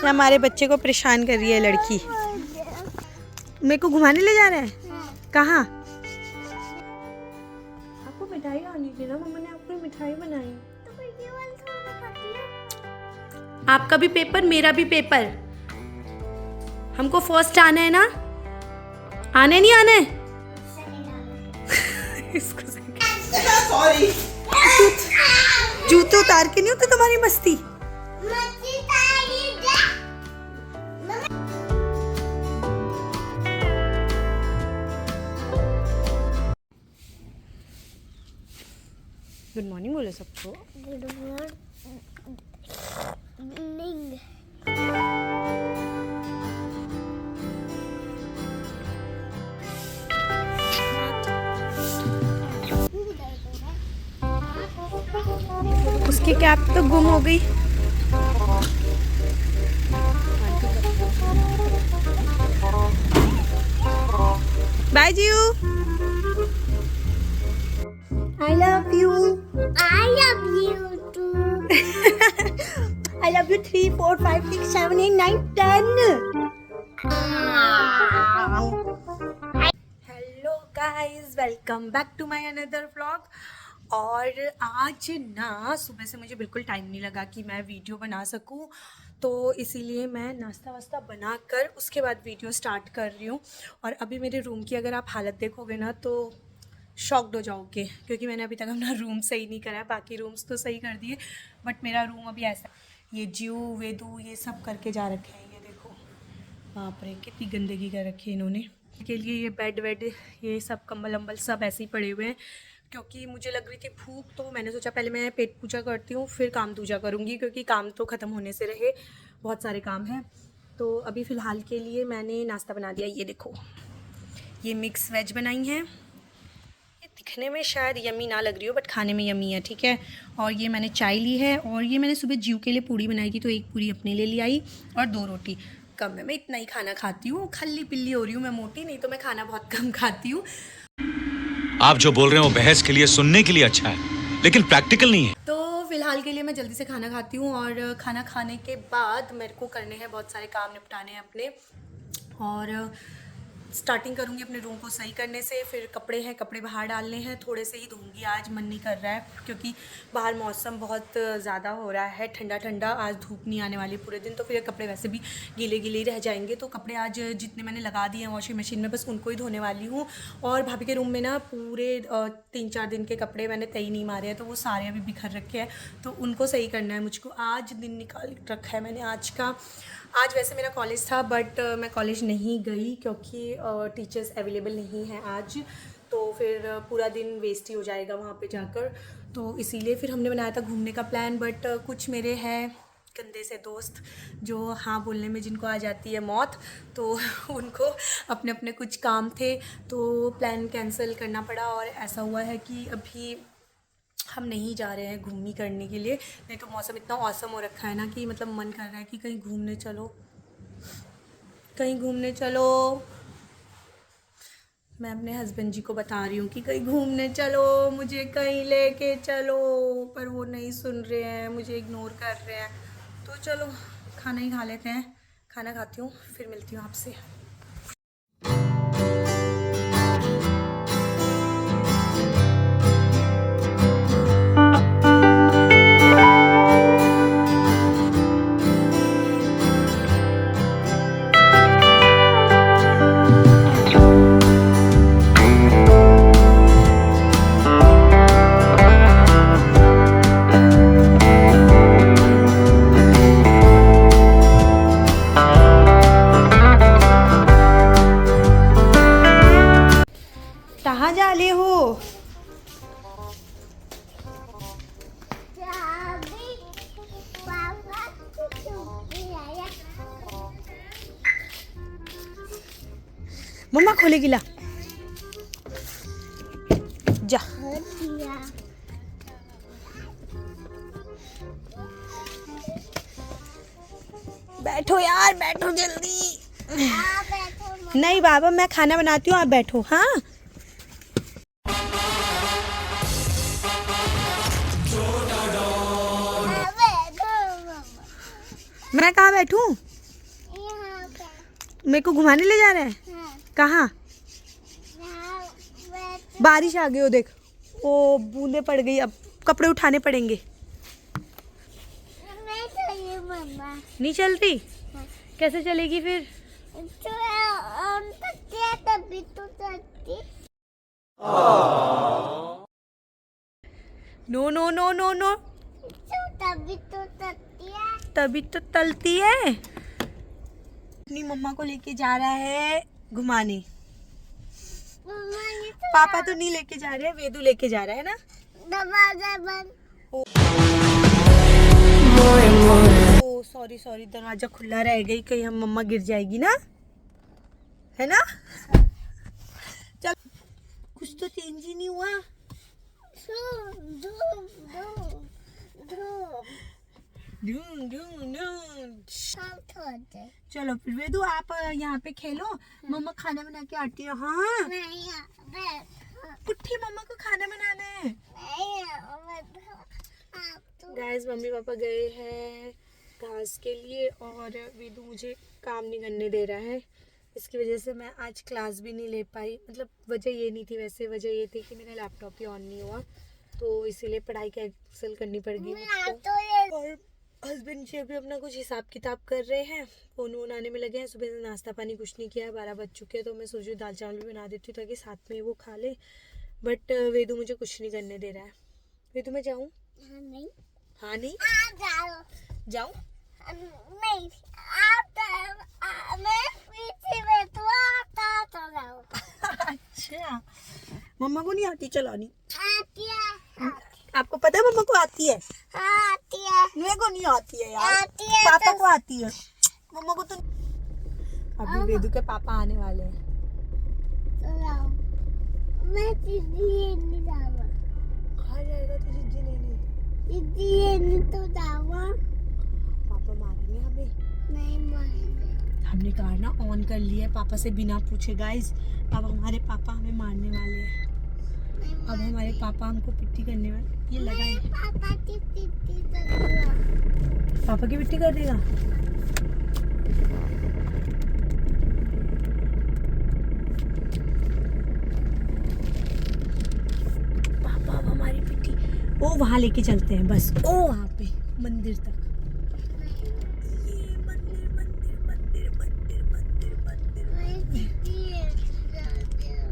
हमारे बच्चे को परेशान कर रही है लड़की। मेरे को घुमाने ले जा रहा है? कहाँ? आपको मिठाई आनी थी ना, मम्मा ने आपको मिठाई बनाई। आपका भी पेपर मेरा भी पेपर, हमको फर्स्ट आना है ना? आने नहीं आना है? इसको सॉरी, जूते उतार के नहीं होते तुम्हारी मस्ती। गुड मॉर्निंग बोलो सबको। Good morning. उसकी कैप तो गुम हो गई। Bye जीयू। I love you. I love you too. I love you 3, 4, 5, 6, 7, 8, 9, 10. Hello guys, welcome back to my another vlog. और आज ना सुबह से मुझे बिल्कुल टाइम नहीं लगा कि मैं वीडियो बना सकूं, तो इसीलिए मैं नाश्ता वास्ता बनाकर उसके बाद वीडियो स्टार्ट कर रही हूँ। और अभी मेरे रूम की अगर आप हालत देखोगे ना तो शॉक्ड हो जाओगे, क्योंकि मैंने अभी तक अपना रूम सही नहीं करा है। बाकी रूम्स तो सही कर दिए, बट मेरा रूम अभी ऐसा, ये जीव वेदू ये सब करके जा रखे हैं। ये देखो बाप रे कितनी गंदगी कर रखी है इन्होंने। के लिए ये बेड वेड ये सब कंबल अम्बल सब ऐसे ही पड़े हुए हैं, क्योंकि मुझे लग रही थी भूख, तो मैंने सोचा पहले मैं पेट पूजा करती हूँ फिर काम पूजा करूँगी, क्योंकि काम तो ख़त्म होने से रहे, बहुत सारे काम हैं। तो अभी फ़िलहाल के लिए मैंने नाश्ता बना दिया। ये देखो ये मिक्स वेज बनाई हैं, दिखने में शायद यमी ना लग रही हो बट खाने में यमी है, ठीक है। और ये मैंने चाय ली है, और ये मैंने सुबह जीव के लिए पूड़ी बनाई थी, तो एक पूड़ी अपने लिए ले आई और 2 रोटी। कम है, मैं इतना ही खाना खाती हूँ, खल्ली पिल्ली हो रही हूँ मैं, मोटी नहीं तो मैं खाना बहुत कम खाती हूँ। आप जो बोल रहे हो बहस के लिए सुनने के लिए अच्छा है, लेकिन प्रैक्टिकल नहीं है। तो फिलहाल के लिए मैं जल्दी से खाना खाती हूँ, और खाना खाने के बाद मेरे को करने हैं बहुत सारे काम, निपटाने हैं अपने। और स्टार्टिंग करूँगी अपने रूम को सही करने से, फिर कपड़े हैं, कपड़े बाहर डालने हैं, थोड़े से ही धोऊंगी, आज मन नहीं कर रहा है क्योंकि बाहर मौसम बहुत ज़्यादा हो रहा है, ठंडा ठंडा। आज धूप नहीं आने वाली पूरे दिन, तो फिर कपड़े वैसे भी गीले गीले ही रह जाएंगे। तो कपड़े आज जितने मैंने लगा दिए हैं वॉशिंग मशीन में, बस उनको ही धोने वाली हूँ। और भाभी के रूम में ना पूरे 3-4 दिन के कपड़े मैंने तय नहीं मारे हैं, तो वो सारे अभी बिखर रखे हैं, तो उनको सही करना है मुझको। आज दिन निकाल रखा है मैंने आज का। आज वैसे मेरा कॉलेज था, बट मैं कॉलेज नहीं गई क्योंकि टीचर्स अवेलेबल नहीं हैं आज, तो फिर पूरा दिन वेस्ट ही हो जाएगा वहाँ पे जाकर। तो इसीलिए फिर हमने बनाया था घूमने का प्लान, बट कुछ मेरे हैं गंदे से दोस्त जो हाँ बोलने में जिनको आ जाती है मौत, तो उनको अपने अपने कुछ काम थे, तो प्लान कैंसिल करना पड़ा। और ऐसा हुआ है कि अभी हम नहीं जा रहे हैं घूमने करने के लिए, नहीं तो मौसम इतना औसम हो रखा है ना कि मतलब मन कर रहा है कि कहीं घूमने चलो, कहीं घूमने चलो। मैं अपने हस्बैंड जी को बता रही हूँ कि कहीं घूमने चलो, मुझे कहीं लेके चलो, पर वो नहीं सुन रहे हैं, मुझे इग्नोर कर रहे हैं। तो चलो खाना ही खा लेते हैं, खाना खाती हूँ फिर मिलती हूँ आपसे। कहाँ जा रहे हो? मम्मा खोलेगी, ला जा। बैठो यार, बैठो जल्दी। नहीं बाबा मैं खाना बनाती हूँ, आप बैठो। हाँ मैं कहाँ बैठूं? यहाँ पे। मेरे को घुमाने ले जा रहा है? हाँ, कहाँ? यहाँ बैठ। बारिश आ गई हो देख, ओ बूंदे पड़ गई, अब कपड़े उठाने पड़ेंगे। मैं चाहिए मम्मा। नहीं चल रही? हाँ। कैसे चलेगी फिर? तो हम सकते हैं तभी तो चलती। No no no no no, तो तभी तो चलती है। तभी तो तलती है। अपनी मम्मा को लेके जा रहा है घुमाने। मम्मा ये तो पापा तो नहीं लेके जा रहे, वेदू लेके जा रहा है ना। दरवाजा बंद। ओ सॉरी सॉरी, दरवाजा खुला रह गई, कहीं हम मम्मा गिर जाएगी ना, है ना। चल, कुछ तो चेंज ही नहीं हुआ। ढूंढ ढूंढ ढूंढ। चलो फिर वेदू आप यहाँ पे खेलो, मम्मा खाना बना के आती है। हाँ पुट्ठी, मम्मा को खाना बनाना है। गाइस मम्मी पापा गए हैं घास के लिए और वेदू मुझे काम नहीं करने दे रहा है, इसकी वजह से मैं आज क्लास भी नहीं ले पाई। मतलब वजह ये नहीं थी, वैसे वजह ये थी कि मेरा लैपटॉप ही ऑन नहीं हुआ, तो इसीलिए पढ़ाई कैंसिल करनी पड़ गई मुझको। और हस्बैंड जी अभी अपना कुछ हिसाब किताब कर रहे हैं, फोन वोन आने में लगे हैं। सुबह से नाश्ता पानी कुछ नहीं किया है, 12 बज चुके हैं, तो मैं सोच रही हूँ दाल चावल भी बना देती हूँ ताकि साथ में वो खा ले। बट वेदू मुझे कुछ नहीं करने दे रहा है। वेदू मैं जाऊँ? नहीं, हाँ नहीं जाऊँ? नहीं मैं पीछे बैठूं, आता चलाओ। अच्छा, मम्मा को नहीं आती चलानी? आती है। आपको पता है मम्मा को आती है? आती है। मेरे को नहीं आती है यार। आती है पापा तो- को आती है, मम्मा को तो। अभी वेदू के पापा आने वाले हैं। चलाओ। मैं दीदी नहीं जावा। कहाँ जाएगा तू जिज्जी लेने? दीदी नहीं तो जावा। पापा मारेंगे हमें। नहीं मारेंगे। हमने कहा ना ऑन कर लिया है पापा से बिना पूछे। गाइस अब हमारे पापा हमें मारने वाले हैं। नहीं अब हमारे पापा हमको पिट्टी करने वाले। ये लगा है, पापा की पीती करूँगा। पापा की पिट्टी कर देगा। पापा अब हमारी पिट्टी ओ वहाँ लेके चलते हैं बस, ओ वहाँ पे मंदिर तक। ये मंदिर मंदिर मंदिर मंदिर मंदिर मंदिर। मैं दीदी जाती हूँ।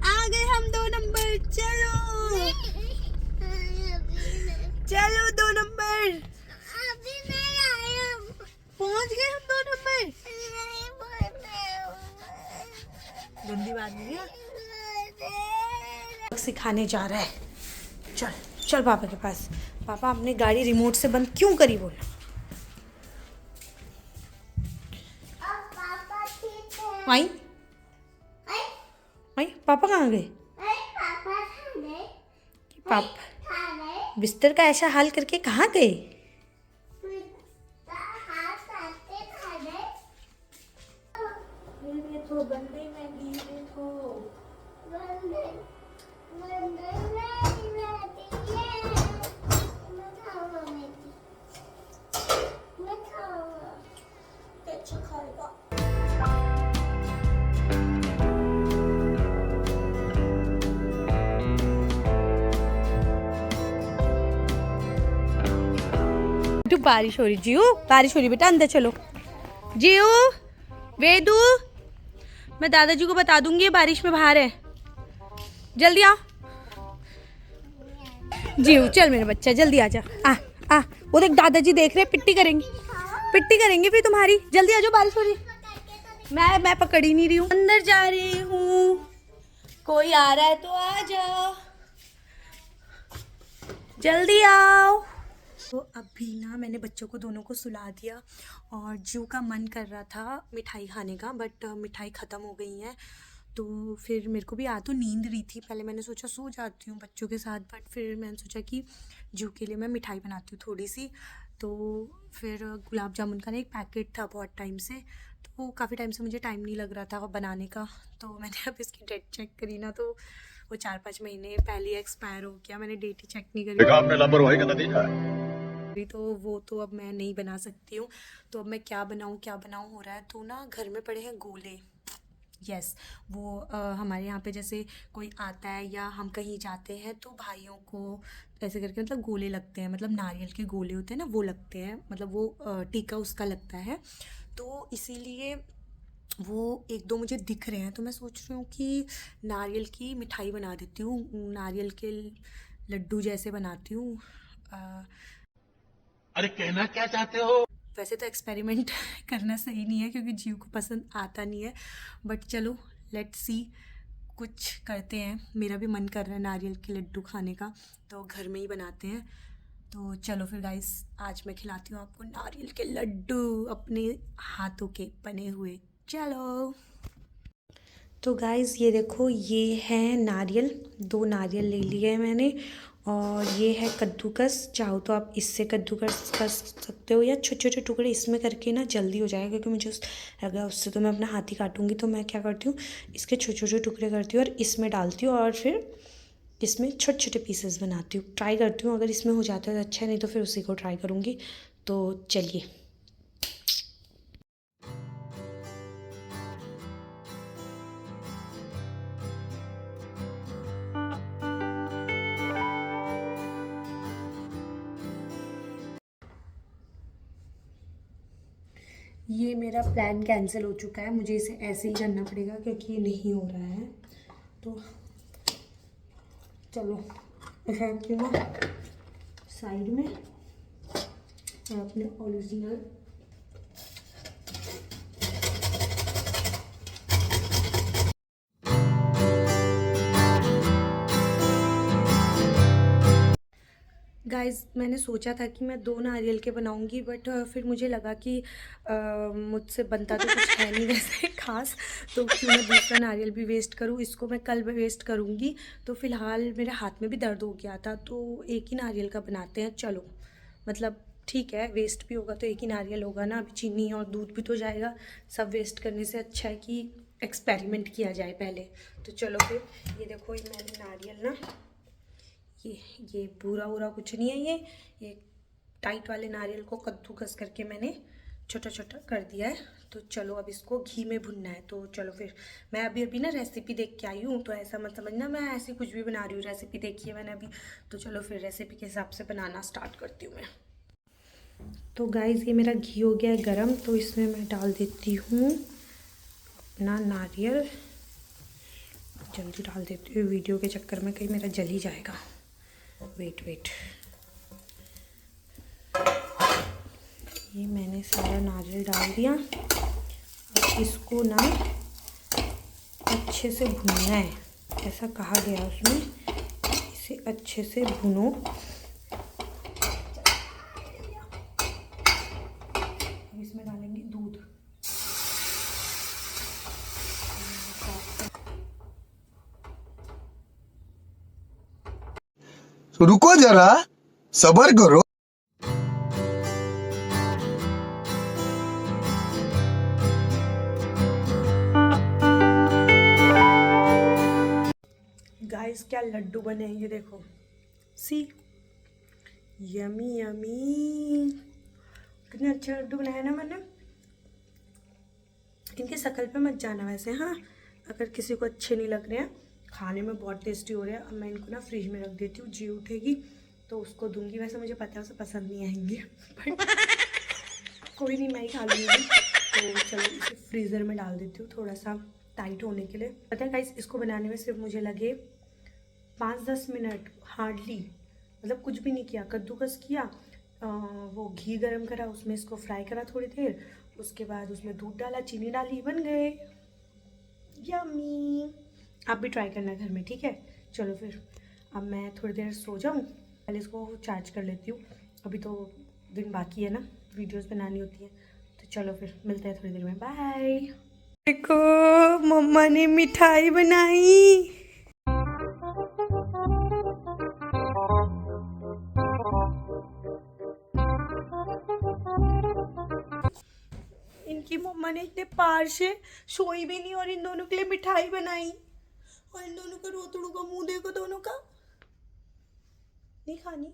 आ गए हम 2 नंबर। चलो चलो 2 नंबर, अभी नहीं आया। पहुंच गए हम 2 नंबर। नहीं बोलते। गंदी बात नहीं है। सिखाने जा रहा है। चल चल पापा के पास। पापा आपने गाड़ी रिमोट से बंद क्यों करी बोल? अब पापा ठीक है। आई आई पापा कहाँ गए? पापा खाने पापा खाने बिस्तर का ऐसा हाल करके कहाँ गए? हाथ आते खाने। तो बंदे में गिरे तो मंदिर मंदिर में रहती है। मैं खाऊंगा मेथी। मैं खाऊंगा। अच्छा खाएगा। तो बारिश हो रही, जियो बारिश हो रही, बेटा अंदर चलो। जियो वेदू, मैं दादाजी को बता दूंगी ये बारिश में बाहर है, जल्दी आओ। जियो चल मेरा बच्चा जल्दी आ जा। आ वो देख दादाजी देख रहे, पिट्टी करेंगे फिर तुम्हारी। जल्दी आ जाओ, बारिश हो रही। मैं पकड़ ही नहीं रही हूँ, अंदर जा रही हूँ। कोई आ रहा है तो आ जाओ, जल्दी आओ। तो अभी ना मैंने बच्चों को दोनों को सुला दिया और जो का मन कर रहा था मिठाई खाने का, बट मिठाई ख़त्म हो गई है। तो फिर मेरे को भी आ तो नींद रही थी, पहले मैंने सोचा सो जाती हूँ बच्चों के साथ, बट फिर मैंने सोचा कि जू के लिए मैं मिठाई बनाती हूँ थोड़ी सी। तो फिर गुलाब जामुन का ना एक पैकेट था बहुत टाइम से, तो काफ़ी टाइम से मुझे टाइम नहीं लग रहा था बनाने का। तो मैंने अब इसकी डेट चेक करी ना, तो वो 4-5 महीने पहले एक्सपायर हो गया। मैंने डेट ही चेक नहीं करी। देखा आपने लापरवाही का नतीजा है। अभी तो वो तो अब मैं नहीं बना सकती हूँ। तो अब मैं क्या बनाऊँ हो रहा है। तो ना घर में पड़े हैं गोले। यस, वो हमारे यहाँ पे जैसे कोई आता है या हम कहीं जाते हैं तो भाइयों को ऐसे करके मतलब गोले लगते हैं, मतलब नारियल के गोले होते हैं ना, वो लगते हैं, मतलब वो टीका उसका लगता है। तो इसीलिए वो एक दो मुझे दिख रहे हैं, तो मैं सोच रही हूँ कि नारियल की मिठाई बना देती हूँ, नारियल के लड्डू जैसे बनाती हूँ। अ, अरे कहना क्या चाहते हो? वैसे तो एक्सपेरिमेंट करना सही नहीं है क्योंकि जीव को पसंद आता नहीं है, बट चलो लेट्स सी, कुछ करते हैं। मेरा भी मन कर रहा है नारियल के लड्डू खाने का, तो घर में ही बनाते हैं। तो चलो फिर गाइस, आज मैं खिलाती हूँ आपको नारियल के लड्डू अपने हाथों के बने हुए। चलो तो गाइस, ये देखो, ये है नारियल, 2 नारियल ले लिए हैं मैंने। और ये है कद्दूकस, चाहो तो आप इससे कद्दूकस कर सकते हो या छोटे छोटे टुकड़े इसमें करके ना जल्दी हो जाएगा, क्योंकि मुझे लगा उससे तो मैं अपना हाथ ही काटूंगी। तो मैं क्या करती हूँ, इसके छोटे छोटे टुकड़े करती हूँ और इसमें डालती हूँ और फिर इसमें छोटे छोटे पीसेस बनाती हूँ। ट्राई करती हूँ, अगर इसमें हो जाता है तो अच्छा है, नहीं तो फिर उसी को ट्राई करूँगी। तो चलिए। ये मेरा प्लान कैंसिल हो चुका है, मुझे इसे ऐसे ही करना पड़ेगा क्योंकि ये नहीं हो रहा है। तो चलो इसे रखती हूँ साइड में और अपने ओरिजिनल गाइस, मैंने सोचा था कि मैं 2 नारियल के बनाऊंगी, बट फिर मुझे लगा कि मुझसे बनता तो कुछ है नहीं वैसे खास, तो क्यों मैं दूसरा नारियल भी वेस्ट करूं। इसको मैं कल वेस्ट करूंगी। तो फ़िलहाल मेरे हाथ में भी दर्द हो गया था, तो एक ही नारियल का बनाते हैं। चलो, मतलब ठीक है, वेस्ट भी होगा तो एक ही नारियल होगा ना, अभी चीनी और दूध भी तो जाएगा। सब वेस्ट करने से अच्छा है कि एक्सपेरिमेंट किया जाए पहले। तो चलो फिर, ये देखो, ये मैंने नारियल ना, ये पूरा कुछ नहीं है, ये टाइट वाले नारियल को कद्दूकस करके मैंने छोटा छोटा कर दिया है। तो चलो अब इसको घी में भुनना है। तो चलो फिर, मैं अभी ना रेसिपी देख के आई हूँ, तो ऐसा मत समझना मैं ऐसी कुछ भी बना रही हूँ, रेसिपी देखी है मैंने अभी। तो चलो फिर रेसिपी के हिसाब से बनाना स्टार्ट करती हूँ मैं। तो गाइस, ये मेरा घी हो गया है गरम, तो इसमें मैं डाल देती हूँ अपना नारियल। जल्दी डाल देती हूँ, वीडियो के चक्कर में कहीं मेरा जल ही जाएगा। वेट, ये मैंने सारा नारियल डाल दिया। अब इसको ना अच्छे से भूनना है, ऐसा कहा गया उसमें, इसे अच्छे से भूनो। अब इसमें डालेंगे दूध। रुको जरा, सब्र करो। गाइस, क्या लड्डू बने हैं, ये देखो, सी, यमी यमी, कितने अच्छे लड्डू बनाए ना मैंने। इनकी शक्ल पे मत जाना वैसे, हाँ, अगर किसी को अच्छे नहीं लग रहे हैं, खाने में बहुत टेस्टी हो रहे हैं। अब मैं इनको ना फ्रिज में रख देती हूँ, जी उठेगी तो उसको दूंगी। वैसे मुझे पता है उसे पसंद नहीं आएंगे, बट कोई नहीं, मैं ही खा लूँगी। तो चलो इसे फ्रीज़र में डाल देती हूँ थोड़ा सा टाइट होने के लिए। पता है गाइस, इसको बनाने में सिर्फ मुझे लगे 5-10 मिनट, हार्डली, मतलब कुछ भी नहीं किया। कद्दूकस किया, वो घी गरम करा, उसमें इसको फ्राई करा थोड़ी देर, उसके बाद उसमें दूध डाला, चीनी डाली, बन गए यम्मी। आप भी ट्राई करना घर में, ठीक है। चलो फिर, अब मैं थोड़ी देर सो जाऊँ, पहले इसको चार्ज कर लेती हूँ। अभी तो दिन बाकी है ना, वीडियोस बनानी होती है। तो चलो फिर मिलते हैं थोड़ी देर में, बाय। देखो, मम्मा ने मिठाई बनाई। इनकी मम्मा ने इतने पार से सोई भी नहीं और इन दोनों के लिए मिठाई बनाई। और इन दोनों का रोतड़ू का मुंह देखो, दोनों का। नहीं खानी।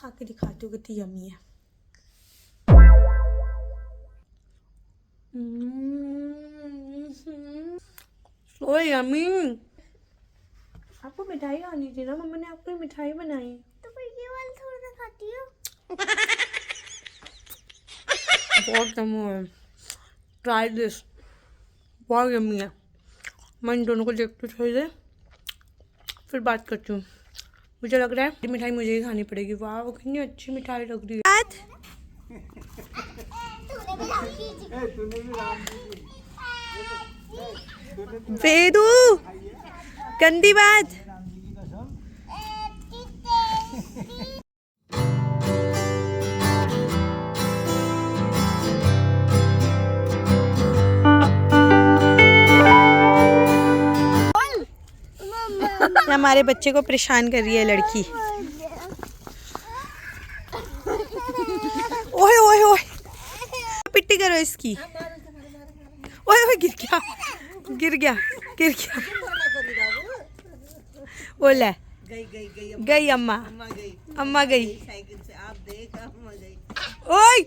खा के दिखाती हूँ कितनी यम्मी है। ओ यम्मी। आपको मिठाई आनी थी ना, मम्मा ने आपको मिठाई बनाई। तो फिर ये वाला थोड़ा सा खाती हूँ। बहुत यम्मी है, ट्राई दिस, बहुत यम्मी है। मैं इन दोनों को देखती थोड़ी देर, फिर बात करती हूँ। मुझे लग रहा है ये मिठाई मुझे ही खानी पड़ेगी। वाह कितनी अच्छी मिठाई लग रही है। वेदू गंदी बात। हमारे बच्चे को परेशान कर रही है लड़की। ओए ओए ओए, पिट्टी करो इसकी। ओए ओए गिर गया, गिर गया, गिर गया। बोला गई अम्मा, अम्मा गई। ओए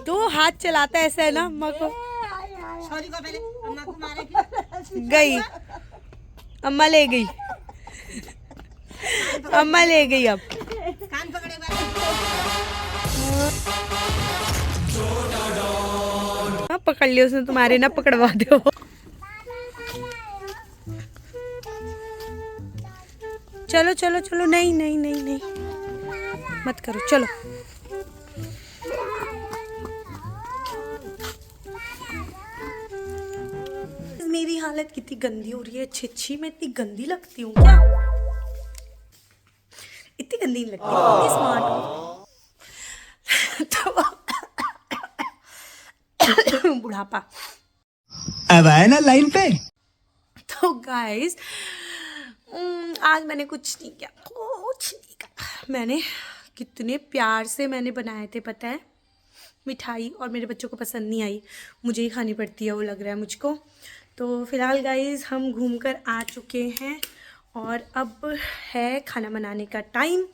तो हाथ चलाता ऐसा है ना अम्मा को। गई अम्मा, ले गई अम्मा, ले गई। अब पकड़ लिया उसने, तुम्हारे ना पकड़वा दो। चलो चलो चलो, नहीं नहीं नहीं नहीं मत करो, चलो। मेरी हालत कितनी गंदी हो रही है। अच्छी मैं इतनी गंदी लगती हूँ क्या? इतनी गंदी नहीं लगती, इतनी स्मार्ट हूँ। तो बुढ़ापा अब आए ना लाइन पे। तो गाइस आज मैंने कुछ नहीं किया, कुछ नहीं किया। मैंने कितने प्यार से मैंने बनाए थे पता है मिठाई, और मेरे बच्चों को पसंद नहीं आई। मुझे ही खानी पड़ती है वो, लग रहा है मुझको। तो फिलहाल गाइस हम घूम कर आ चुके हैं और अब है खाना बनाने का टाइम।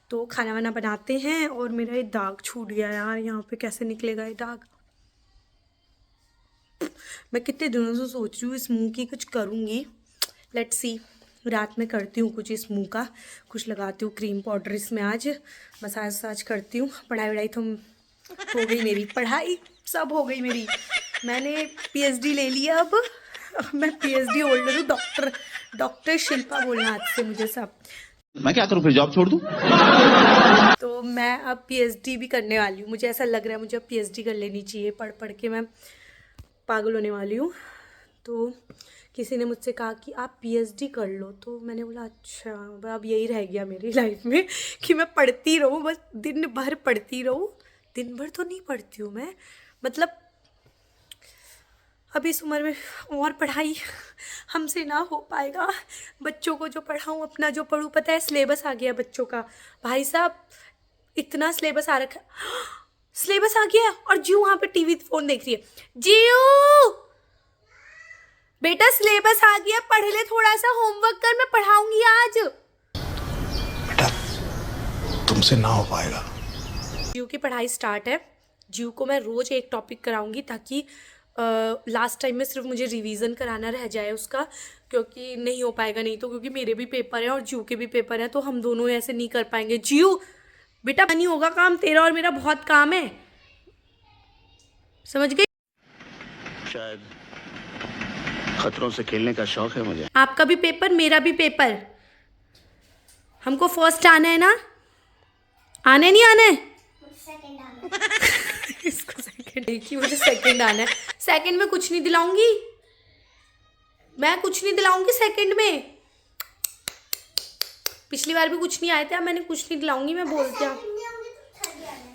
तो खाना वाना बनाते हैं। और मेरा ये दाग छूट गया यार, यहाँ पे कैसे निकलेगा ये दाग? मैं कितने दिनों से सोच रही हूँ इस मुंह की कुछ करूँगी। लेट्स सी, रात में करती हूँ कुछ इस मुंह का, कुछ लगाती हूँ क्रीम पाउडर इसमें। आज मसाज वसाज करती हूँ। पढ़ाई वढ़ाई तो हो गई मेरी, पढ़ाई सब हो गई मेरी। मैंने PhD ले लिया। अब मैं PhD होल्डर हूँ। डॉक्टर शिल्पा बोलना आज से मुझे सब। मैं क्या करूँ फिर, जॉब छोड़ दूँ? तो मैं अब PhD भी करने वाली हूँ। मुझे ऐसा लग रहा है मुझे अब PhD कर लेनी चाहिए। पढ़ पढ़ के मैं पागल होने वाली हूँ। तो किसी ने मुझसे कहा कि आप PhD कर लो, तो मैंने बोला अच्छा। अब यही रह गया मेरी लाइफ में कि मैं पढ़ती रहूँ, बस दिन भर पढ़ती रहूँ। दिन भर तो नहीं पढ़ती हूँ मैं, मतलब अब इस उम्र में और पढ़ाई हमसे ना हो पाएगा। बच्चों को जो पढ़ाऊँ, अपना जो पढ़ूँ, पता है सिलेबस आ गया बच्चों का। भाई साहब इतना सिलेबस आ रखा है, सिलेबस आ गया है। और जीव वहाँ पे टीवी फोन देख रही है। जीव बेटा सिलेबस आ गया, पढ़ ले, थोड़ा सा होमवर्क कर, मैं पढ़ाऊंगी आज। बेटा तुमसे ना हो पाएगा। जीव की पढ़ाई स्टार्ट है। जीव को मैं रोज एक टॉपिक कराऊंगी ताकि लास्ट टाइम में सिर्फ मुझे रिवीजन कराना रह जाए उसका, क्योंकि नहीं हो पाएगा नहीं तो, क्योंकि मेरे भी पेपर हैं और जीव के भी पेपर हैं, तो हम दोनों ऐसे नहीं कर पाएंगे। जीव बेटा नहीं होगा काम, तेरा और मेरा बहुत काम है, समझ गई? शायद खतरों से खेलने का शौक है मुझे। आपका भी पेपर, मेरा भी पेपर। हमको फर्स्ट आना है ना, आने नहीं आना है? इसको सेकंड की, मुझे सेकंड आना है। सेकंड में कुछ नहीं दिलाऊंगी मैं, कुछ नहीं दिलाऊंगी सेकंड में। पिछली बार भी कुछ नहीं आए थे, अब मैंने कुछ नहीं दिलाऊंगी मैं, बोलती हूँ।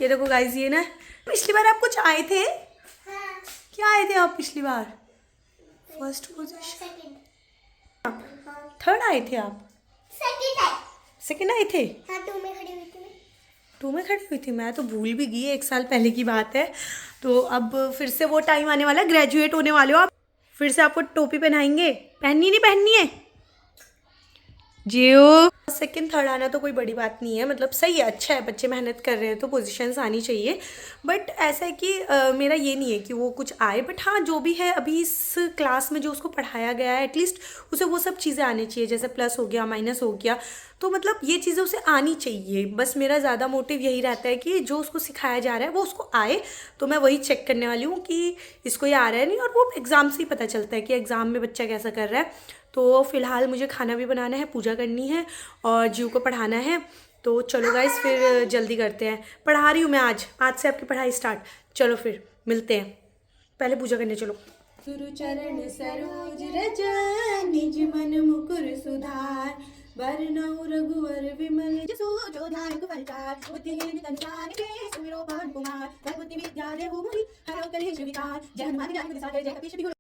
ये देखो गाइस, ये ना पिछली बार आप कुछ आए थे। क्या आए थे आप पिछली बार? फर्स्ट पोजीशन, थर्ड आए थे आप? सेकंड आए थे। टू में खड़ी हुई थी मैं, तो भूल भी गई, 1 साल पहले की बात है। तो अब फिर से वो टाइम आने वाला है, ग्रेजुएट होने वाले हो आप, फिर से आपको टोपी पहनाएंगे। पहननी नहीं पहननी है? जियो सेकंड थर्ड आना तो कोई बड़ी बात नहीं है, मतलब सही है, अच्छा है, बच्चे मेहनत कर रहे हैं तो पोजीशंस आनी चाहिए। बट ऐसा है कि मेरा ये नहीं है कि वो कुछ आए, बट हाँ जो भी है अभी इस क्लास में जो उसको पढ़ाया गया है एटलीस्ट उसे वो सब चीज़ें आनी चाहिए, जैसे प्लस हो गया, माइनस हो गया, तो मतलब ये चीज़ें उसे आनी चाहिए। बस मेरा ज़्यादा मोटिव यही रहता है कि जो उसको सिखाया जा रहा है वो उसको आए, तो मैं वही चेक करने वाली हूँ कि इसको ये आ रहा है नहीं, और वो एग्ज़ाम से ही पता चलता है कि एग्ज़ाम में बच्चा कैसा कर रहा है। तो फ़िलहाल मुझे खाना भी बनाना है, पूजा करनी है और जीव को पढ़ाना है। तो चलो गाइस फिर जल्दी करते हैं, पढ़ा रही हूँ मैं आज से आपकी पढ़ाई स्टार्ट। चलो फिर मिलते हैं, पहले पूजा करने चलो। गुरु चरण सरोज रज निज मन मुकुर सुधार, वरनौ रघुवर विमल जसु जो ध्यान प्रचार, बुद्धिहीन तन जानिके सुमिरो पवन कुमार, प्रभुति विद्या देहु मोहि हरौ कलेश विकार, जय हनुमान ज्ञान गुण सागर जय कपीश तिहुर।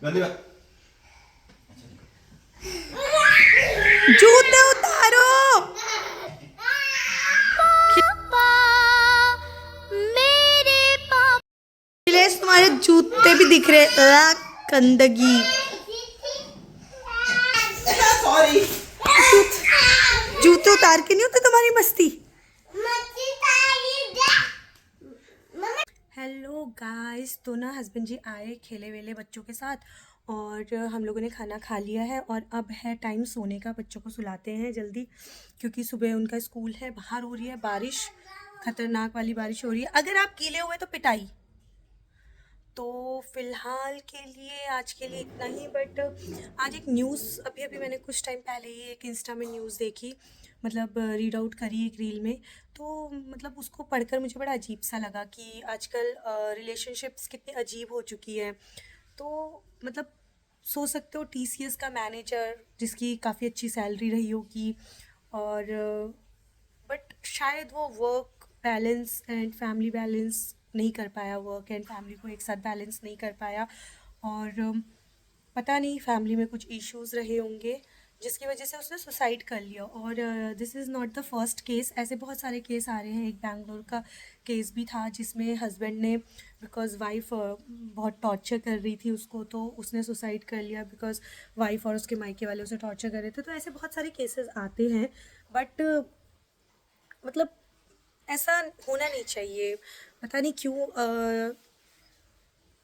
गंदी बात। जूते उतारो। मेरे पापा अखिलेश तुम्हारे जूते भी दिख रहे, गंदगी। सॉरी। जूते उतार के नहीं होते तुम्हारी मस्ती। हेलो गाइस, तो ना हस्बैंड जी आए खेले वेले बच्चों के साथ और हम लोगों ने खाना खा लिया है और अब है टाइम सोने का। बच्चों को सुलाते हैं जल्दी क्योंकि सुबह उनका स्कूल है। बाहर हो रही है बारिश, खतरनाक वाली बारिश हो रही है, अगर आप गीले हुए तो पिटाई। तो फ़िलहाल के लिए आज के लिए इतना ही। बट आज एक न्यूज़ अभी मैंने कुछ टाइम पहले ही एक इंस्टा में न्यूज़ देखी, मतलब रीड आउट करी एक रील में, तो मतलब उसको पढ़कर मुझे बड़ा अजीब सा लगा कि आजकल रिलेशनशिप्स कितनी अजीब हो चुकी है। तो मतलब सोच सकते हो TCS का मैनेजर जिसकी काफ़ी अच्छी सैलरी रही होगी और बट शायद वो work balance and family balance नहीं कर पाया, वर्क एंड फैमिली को एक साथ बैलेंस नहीं कर पाया और पता नहीं फैमिली में कुछ इश्यूज़ रहे होंगे जिसकी वजह से उसने सुसाइड कर लिया। और this is not the first case, ऐसे बहुत सारे केस आ रहे हैं। एक बैंगलोर का केस भी था जिसमें हस्बैंड ने बिकॉज़ वाइफ बहुत टॉर्चर कर रही थी उसको, तो उसने सुसाइड कर लिया बिकॉज़ वाइफ और उसके मायके वाले उसे टॉर्चर कर रहे थे। तो ऐसे बहुत सारे केसेस आते हैं बट मतलब ऐसा होना नहीं चाहिए। पता नहीं क्यों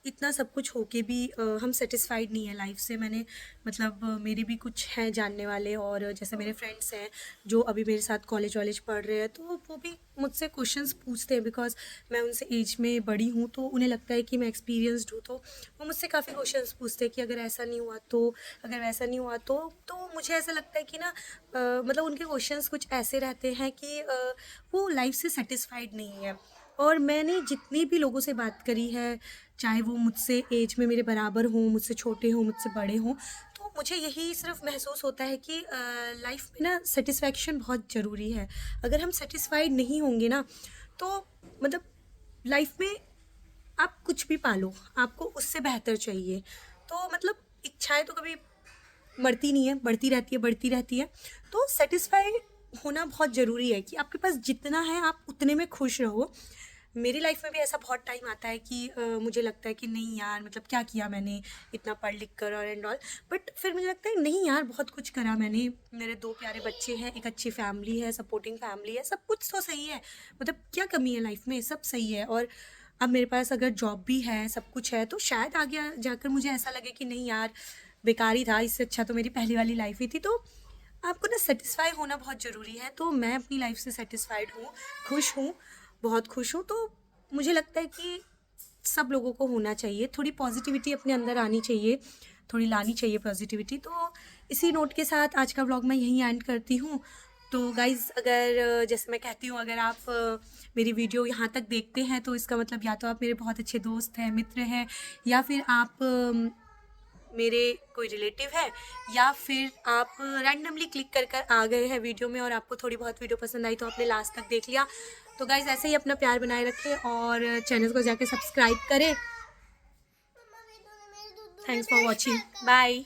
इतना सब कुछ होके भी हम सेटिस्फाइड नहीं है लाइफ से। मैंने मतलब मेरे भी कुछ हैं जानने वाले और जैसे मेरे फ्रेंड्स हैं जो अभी मेरे साथ कॉलेज वॉलेज पढ़ रहे हैं, तो वो भी मुझसे क्वेश्चंस पूछते हैं बिकॉज़ मैं उनसे एज में बड़ी हूँ, तो उन्हें लगता है कि मैं एक्सपीरियंसड हूँ। तो वो मुझसे काफ़ी क्वेश्चंस पूछते हैं कि अगर ऐसा नहीं हुआ तो, अगर वैसा नहीं हुआ तो मुझे ऐसा लगता है कि ना मतलब उनके क्वेश्चंस कुछ ऐसे रहते हैं कि वो लाइफ से सेटिस्फाइड नहीं है। और मैंने जितनी भी लोगों से बात करी है, चाहे वो मुझसे एज में मेरे बराबर हों, मुझसे छोटे हों, मुझसे बड़े हों, तो मुझे यही सिर्फ महसूस होता है कि लाइफ में ना सेटिस्फैक्शन बहुत ज़रूरी है। अगर हम सेटिस्फाइड नहीं होंगे ना तो मतलब लाइफ में आप कुछ भी पालो, आपको उससे बेहतर चाहिए। तो मतलब इच्छाएं तो कभी मरती नहीं है, बढ़ती रहती है। तो सेटिस्फाइड होना बहुत ज़रूरी है कि आपके पास जितना है आप उतने में खुश रहो। मेरी लाइफ में भी ऐसा बहुत टाइम आता है कि मुझे लगता है कि नहीं यार, मतलब क्या किया मैंने इतना पढ़ लिख कर और एंड ऑल, बट फिर मुझे लगता है नहीं यार, बहुत कुछ करा मैंने। मेरे 2 प्यारे बच्चे हैं, एक अच्छी फैमिली है, सपोर्टिंग फैमिली है, सब कुछ तो सही है। मतलब क्या कमी है लाइफ में, सब सही है। और अब मेरे पास अगर जॉब भी है, सब कुछ है, तो शायद आगे जाकर मुझे ऐसा लगे कि नहीं यार बेकार ही था, इससे अच्छा तो मेरी पहली वाली लाइफ ही थी। तो आपको ना सेटिस्फाई होना बहुत ज़रूरी है। तो मैं अपनी लाइफ से सेटिस्फाइड हूँ, खुश हूँ, बहुत खुश हूँ। तो मुझे लगता है कि सब लोगों को होना चाहिए, थोड़ी पॉजिटिविटी अपने अंदर आनी चाहिए, थोड़ी लानी चाहिए पॉजिटिविटी। तो इसी नोट के साथ आज का व्लॉग मैं यहीं एंड करती हूँ। तो गाइज़ अगर जैसे मैं कहती हूँ, अगर आप मेरी वीडियो यहाँ तक देखते हैं तो इसका मतलब या तो आप मेरे बहुत अच्छे दोस्त हैं, मित्र हैं, या फिर आप मेरे कोई रिलेटिव है, या फिर आप रैंडमली क्लिक कर आ गए हैं वीडियो में और आपको थोड़ी बहुत वीडियो पसंद आई तो आपने लास्ट तक देख लिया। तो गाइज़ ऐसे ही अपना प्यार बनाए रखें और चैनल को जाके सब्सक्राइब करें। Thanks for watching, bye.